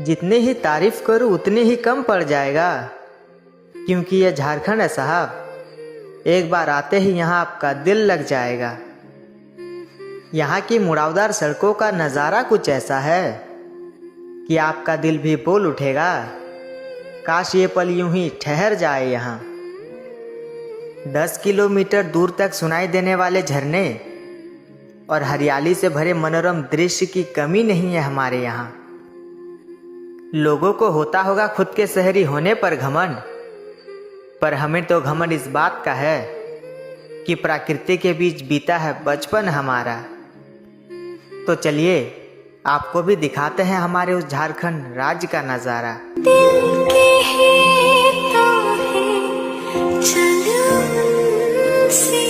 जितनी ही तारीफ करूं उतनी ही कम पड़ जाएगा, क्योंकि यह झारखंड है साहब। एक बार आते ही यहाँ आपका दिल लग जाएगा। यहाँ की मुड़ावदार सड़कों का नज़ारा कुछ ऐसा है कि आपका दिल भी बोल उठेगा, काश ये पल यूं ही ठहर जाए यहाँ। 10 किलोमीटर दूर तक सुनाई देने वाले झरने और हरियाली से भरे मनोरम दृश्य की कमी नहीं है हमारे यहाँ। लोगों को होता होगा खुद के शहरी होने पर घमंड, पर हमें तो घमंड इस बात का है कि प्रकृति के बीच बीता है बचपन हमारा। तो चलिए आपको भी दिखाते हैं हमारे उस झारखंड राज्य का नज़ारा। दिल के ही तो है चलो से